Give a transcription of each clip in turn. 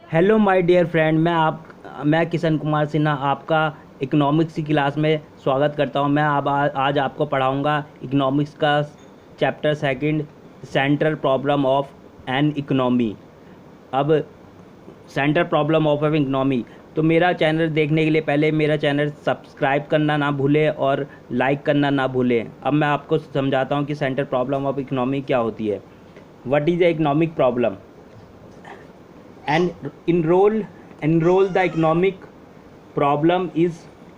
Hello my dear friend, मैं किशन कुमार सिन्हा आपका economics की क्लास में स्वागत करता हूं। मैं अब आज आपको पढ़ाऊंगा इकोनॉमिक्स का chapter second, central problem of an economy. अब central problem of an economy, तो मेरा चैनल देखने के लिए पहले मेरा चैनल सब्सक्राइब करना ना भूलें और लाइक करना ना भूलें। अब मैं आपको समझाता हूं कि सेंट्रल प्रॉब्लम ऑफ इकोनॉमी क्या होती है। What is a economic problem and enroll the economic problem is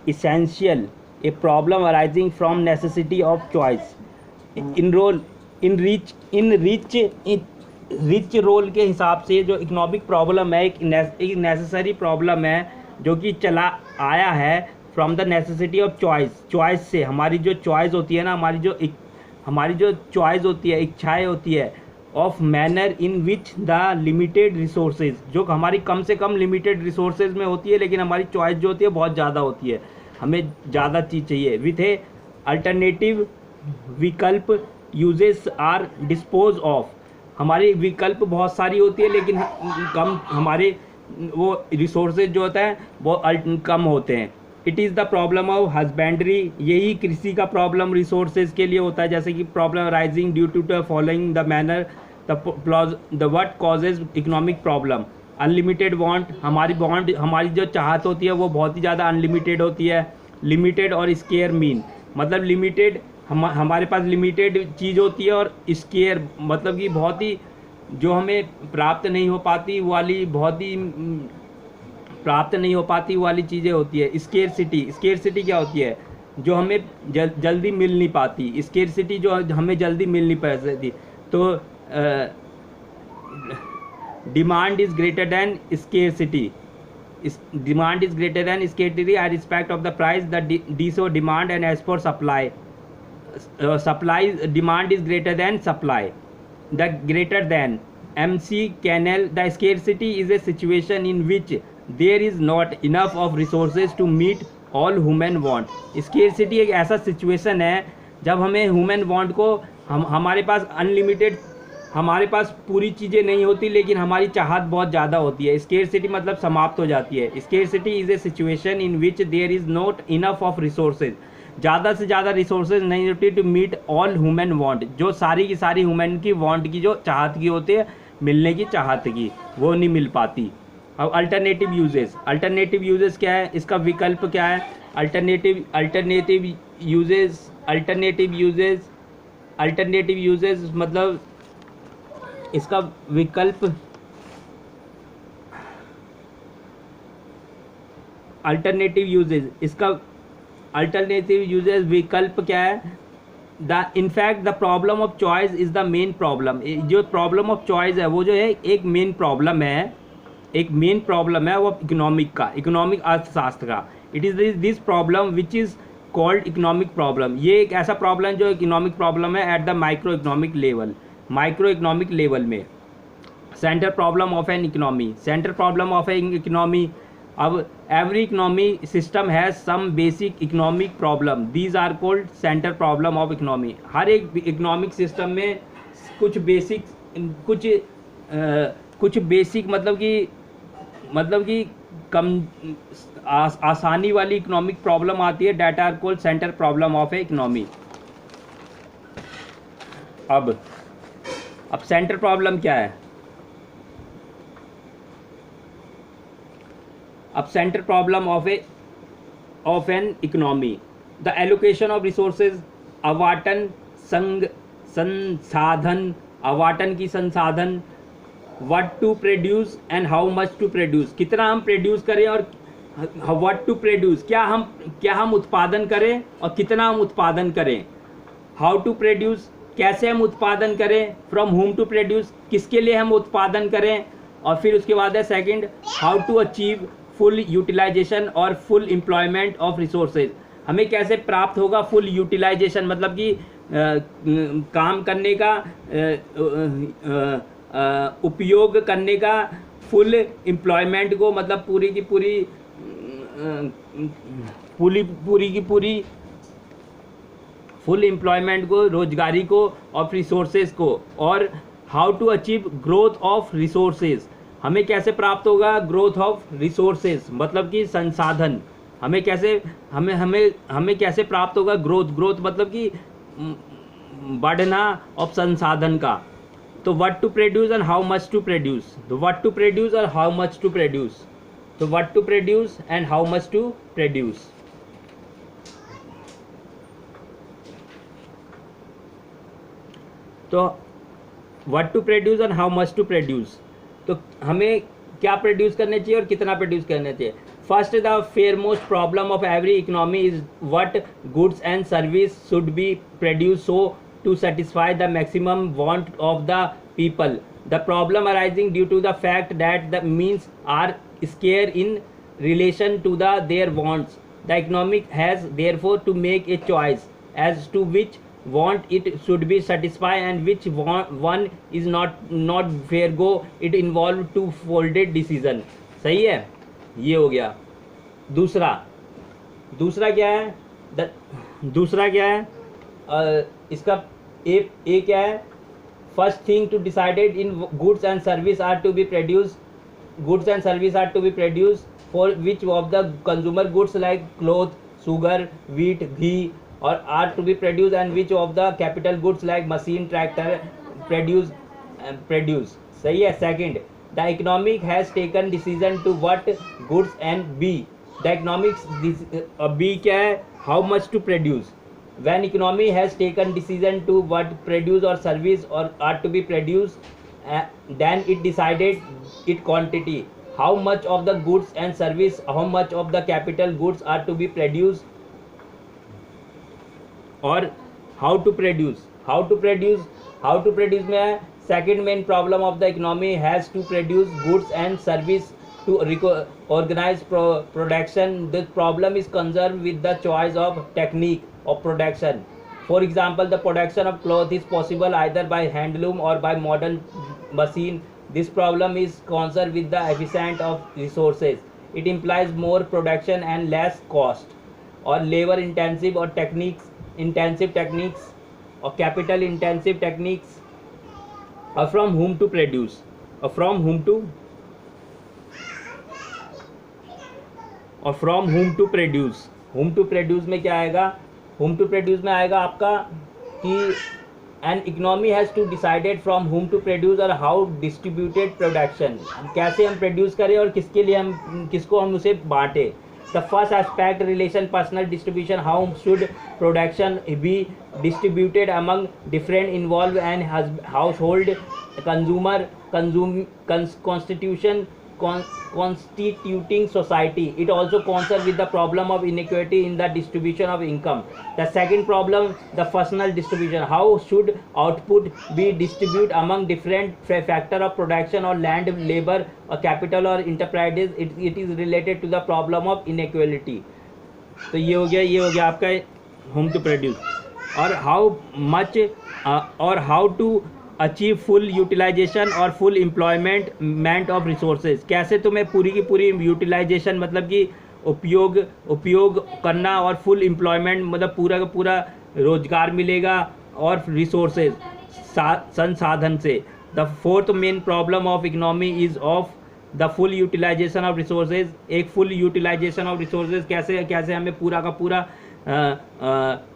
essential, a problem arising from necessity of choice. enroll rich role के हिसाब से जो इकोनॉमिक प्रॉब्लम है एक नेसेसरी प्रॉब्लम है जो कि चला आया है from the necessity of choice से। हमारी जो चॉइस होती है ना, हमारी जो चॉइस होती है, इच्छाएं होती है, of manner in which the limited resources, जो हमारी कम से कम लिमिटेड रिसोर्सेज में होती है, लेकिन हमारी चॉइस जो होती है बहुत ज़्यादा होती है, हमें ज़्यादा चीज़ चाहिए। विथ ए अल्टरनेटिव विकल्प यूजेस आर डिस्पोज ऑफ, हमारी विकल्प बहुत सारी होती है लेकिन कम हमारे वो रिसोर्सेज जो होता है वो कम होते हैं। It is the problem of husbandry, यही कृषि का प्रॉब्लम रिसोर्सेज के लिए होता है। जैसे कि problem rising due to the following the manner the what causes economic problem. Unlimited want, हमारी जो चाहत होती है वो बहुत ही ज़्यादा अनलिमिटेड होती है। लिमिटेड और स्केयर मीन, मतलब लिमिटेड हमारे पास लिमिटेड चीज़ होती है, और स्केयर मतलब कि बहुत ही जो हमें प्राप्त नहीं हो पाती वाली, बहुत ही प्राप्त नहीं हो पाती वाली चीज़ें होती है। स्केरसिटी क्या होती है? जो हमें जल्दी मिल नहीं पाती। स्केरसिटी जो हमें जल्दी मिल नहीं पाती। तो demand is greater than scarcity. Demand is greater than scarcity I respect of the price the डीसो demand and as for supply. Supply demand is greater than supply. The greater than MC Cannell, the scarcity is a situation in which there is not enough of resources to meet all human want. Scarcity एक ऐसा situation है जब हमें human want को हमारे पास unlimited, हमारे पास पूरी चीज़ें नहीं होती लेकिन हमारी चाहत बहुत ज़्यादा होती है। स्केरसिटी मतलब समाप्त हो जाती है। Scarcity is a situation in which there is not enough of resources, ज़्यादा से ज़्यादा रिसोर्सेज नहीं होती to meet all human want, जो सारी की सारी ह्यूमन की वांट की जो चाहत की होती है, मिलने की चाहत की, वो नहीं मिल पाती। अब अल्टरनेटिव यूजेस क्या है? इसका विकल्प क्या है? अल्टरनेटिव यूजेस मतलब इसका विकल्प, अल्टरनेटिव यूजेस विकल्प क्या है? In fact the problem of choice is the main problem. जो प्रॉब्लम ऑफ चॉइस है वो जो है एक मेन प्रॉब्लम है वो इकोनॉमिक अर्थशास्त्र का। It is this problem which is called economic problem. ये एक ऐसा प्रॉब्लम जो इकोनॉमिक प्रॉब्लम है at the micro economic level में। Central problem of an economy, अब every economy system has some basic economic problem, these are called central problem of economy. हर एक economic system में कुछ बेसिक मतलब कि कम आसानी वाली इकोनॉमिक प्रॉब्लम आती है, that are called central problem of a economy. अब सेंट्रल प्रॉब्लम क्या है? अब central problem of an economy, the allocation of resources, आवंटन की संसाधन, what to produce and how much to produce, कितना हम प्रोड्यूस करें, और व्हाट टू प्रोड्यूस क्या हम उत्पादन करें और कितना हम उत्पादन करें। हाउ टू प्रोड्यूस कैसे हम उत्पादन करें, फ्रॉम होम टू प्रोड्यूस किसके लिए हम उत्पादन करें, और फिर उसके बाद है second, how to achieve full utilisation और फुल एम्प्लॉयमेंट ऑफ रिसोर्सेज, हमें कैसे प्राप्त होगा फुल यूटिलाइजेशन, मतलब कि काम करने का उपयोग करने का, फुल एम्प्लॉयमेंट को मतलब पूरी की पूरी फुल एम्प्लॉयमेंट को, रोजगारी को, ऑफ रिसोर्सेज को, और how to achieve growth of resources, हमें कैसे प्राप्त होगा? ग्रोथ ऑफ रिसोर्सेज, मतलब कि संसाधन। हमें कैसे हमें कैसे प्राप्त होगा? ग्रोथ मतलब कि बढ़ना ऑफ संसाधन का। तो what to produce and how much to produce, तो व्हाट टू प्रोड्यूस और हाउ मच टू प्रोड्यूस, तो what to produce and how much to produce. तो what to produce and how much to produce, तो हमें क्या produce करने चाहिए और कितना प्रोड्यूस करना चाहिए। First, the foremost problem of every economy is what goods and service should be produce so to satisfy the maximum want of the people. The problem arising due to the fact that the means are scarce in relation to their wants. The economic has therefore to make a choice as to which want it should be satisfied and which one is not forego it involve two folded decision. सही है, ये हो गया। दूसरा क्या है? दूसरा क्या है? इसका ए क्या है? First thing to decided in goods and service are to be produce, goods and service are to be produce for which of the consumer goods like cloth, sugar, wheat, ghee और are to be produce and which of the capital goods like machine, tractor produce. सही है। Second, the economic has taken decision to what goods and B, the economics B क्या है? How much to produce. When economy has taken decision to what produce or service or are to be produced, then it decided it quantity, how much of the goods and service, how much of the capital goods are to be produced, or how to produce में है second main problem of the economy has to produce goods and service to organize production. This problem is concerned with the choice of technique of production. For example, the production of cloth is possible either by handloom or by modern machine. This problem is concerned with the efficiency of resources. It implies more production and less cost. Or labor intensive or intensive techniques or capital intensive techniques. Or from whom to produce, or from whom to produce. whom to produce में क्या आएगा? whom to produce में आएगा आपका कि an economy has to decided from whom to produce और how distributed production, कैसे हम प्रोड्यूस करें और किसके लिए किसको हम उसे बांटे। The first aspect relation personal distribution, how should production be distributed among different involved and household, constituting society. It also concerns with the problem of inequality in the distribution of income. The second problem, the personal distribution, how should output be distributed among different factor of production or land, labor or capital or enterprises. It is related to the problem of inequality. तो ये हो गया आपका how to produce. और how much और how to achieve full utilisation और full employment of resources, कैसे तुम्हें पूरी की पूरी यूटिलाइजेशन मतलब कि उपयोग करना और फुल एम्प्लॉयमेंट मतलब पूरा का पूरा रोजगार मिलेगा और रिसोर्सेज संसाधन से। The fourth main problem of economy is of the full utilisation of resources. एक फुल यूटिलाइजेशन ऑफ रिसोर्सेज कैसे हमें पूरा का पूरा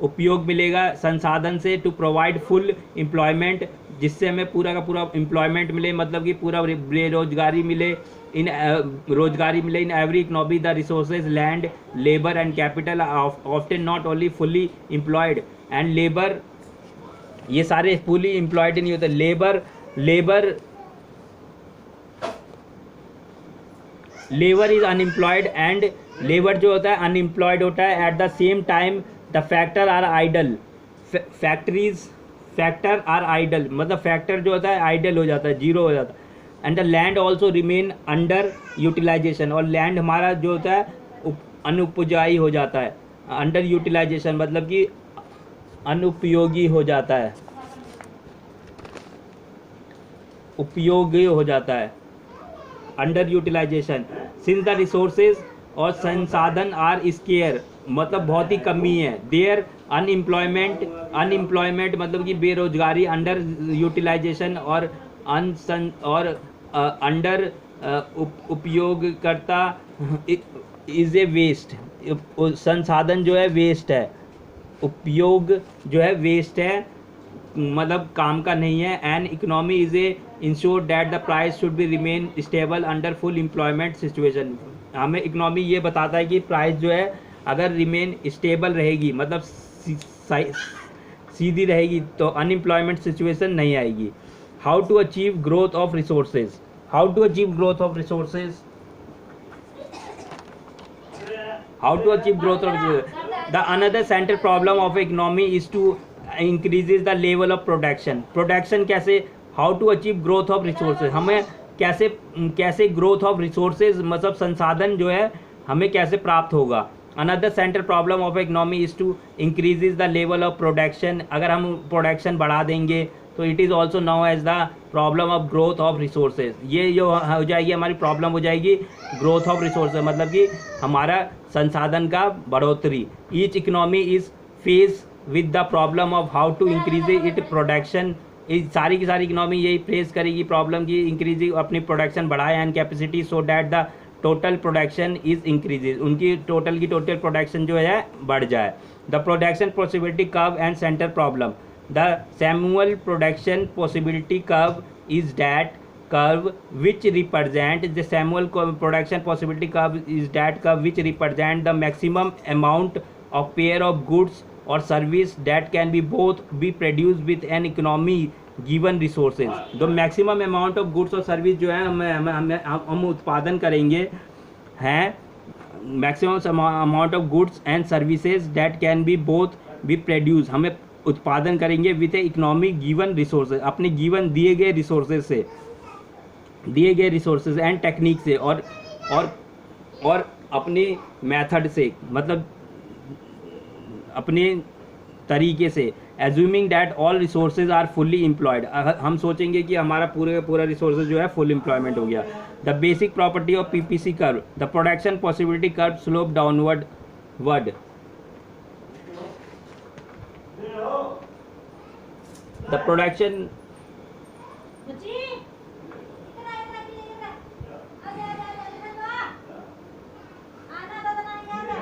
उपयोग मिलेगा संसाधन से, टू प्रोवाइड फुल एम्प्लॉयमेंट, जिससे हमें पूरा का पूरा एम्प्लॉयमेंट मिले मतलब कि पूरा रोजगारी मिले in every economy. The resources land, labour and capital often not only fully employed and labour, ये सारे फुली एम्प्लॉयड नहीं होते। Labour is unemployed and labour जो होता है अनएम्प्लॉयड होता है। At the same time the factor are idle, factor are idle मतलब फैक्टर जो होता है आइडल हो जाता है, जीरो हो जाता है। And the land also remain under utilisation, और लैंड हमारा जो होता है अनुपजाई हो जाता है। अंडर यूटिलाइजेशन मतलब कि अनुपयोगी हो जाता है, उपयोगी हो जाता है, under utilisation. Since the resources और संसाधन आर स्केयर मतलब बहुत ही कमी है। देयर अनएम्प्लॉयमेंट मतलब कि बेरोजगारी, अंडर यूटिलाइजेशन और अंडर उपयोगकर्ता इज ए वेस्ट, संसाधन जो है वेस्ट है, उपयोग जो है वेस्ट है, मतलब काम का नहीं है। And economy is a ensure that the price should be remain stable under full employment situation. हमें इकोनॉमी ये बताता है कि प्राइस जो है अगर रिमेन स्टेबल रहेगी, मतलब सीधी रहेगी, तो अनएम्प्लॉयमेंट सिचुएशन नहीं आएगी। How to achieve growth of resources, how to achieve growth of resources, how to achieve growth of the another central problem of economy is to increases the level of production कैसे, how to achieve growth of resources, हमें कैसे growth of resources मतलब संसाधन जो है हमें कैसे प्राप्त होगा। another central problem of economy is to increases the level of production, अगर हम प्रोडक्शन बढ़ा देंगे तो it is also now as the problem of growth of resources. ये जो हो जाएगी हमारी प्रॉब्लम हो जाएगी ग्रोथ ऑफ रिसोर्सेज, मतलब कि हमारा संसाधन का बढ़ोतरी। Each economy is face with the problem of how to increase it production, इस सारी की सारी इकोनॉमी यही फेस करेगी प्रॉब्लम की इंक्रीज अपनी प्रोडक्शन बढ़ाए and capacity so that the total production is increases, उनकी टोटल प्रोडक्शन जो है बढ़ जाए। The production possibility curve and centre problem, the Samuel production possibility curve is that curve which represent the Samuel production possibility curve is that curve which represent the maximum amount of pair of goods or service that can be both be produced with an economy given resources। तो maximum amount of goods और service जो है हम उत्पादन करेंगे हैं, maximum amount of goods and services that can be both be produced, हमें उत्पादन करेंगे विथ इकोनॉमी गिवन रिसोर्सेज, अपने गिवन दिए गए रिसोर्सेज एंड टेक्निक से और अपने मेथड से, मतलब अपने तरीके से। Assuming that all resources are fully employed, हम सोचेंगे कि हमारा पूरा रिसोर्सेज जो है फुल एम्प्लॉयमेंट हो गया। The basic property of PPC curve, the production possibility curve slope downward, the production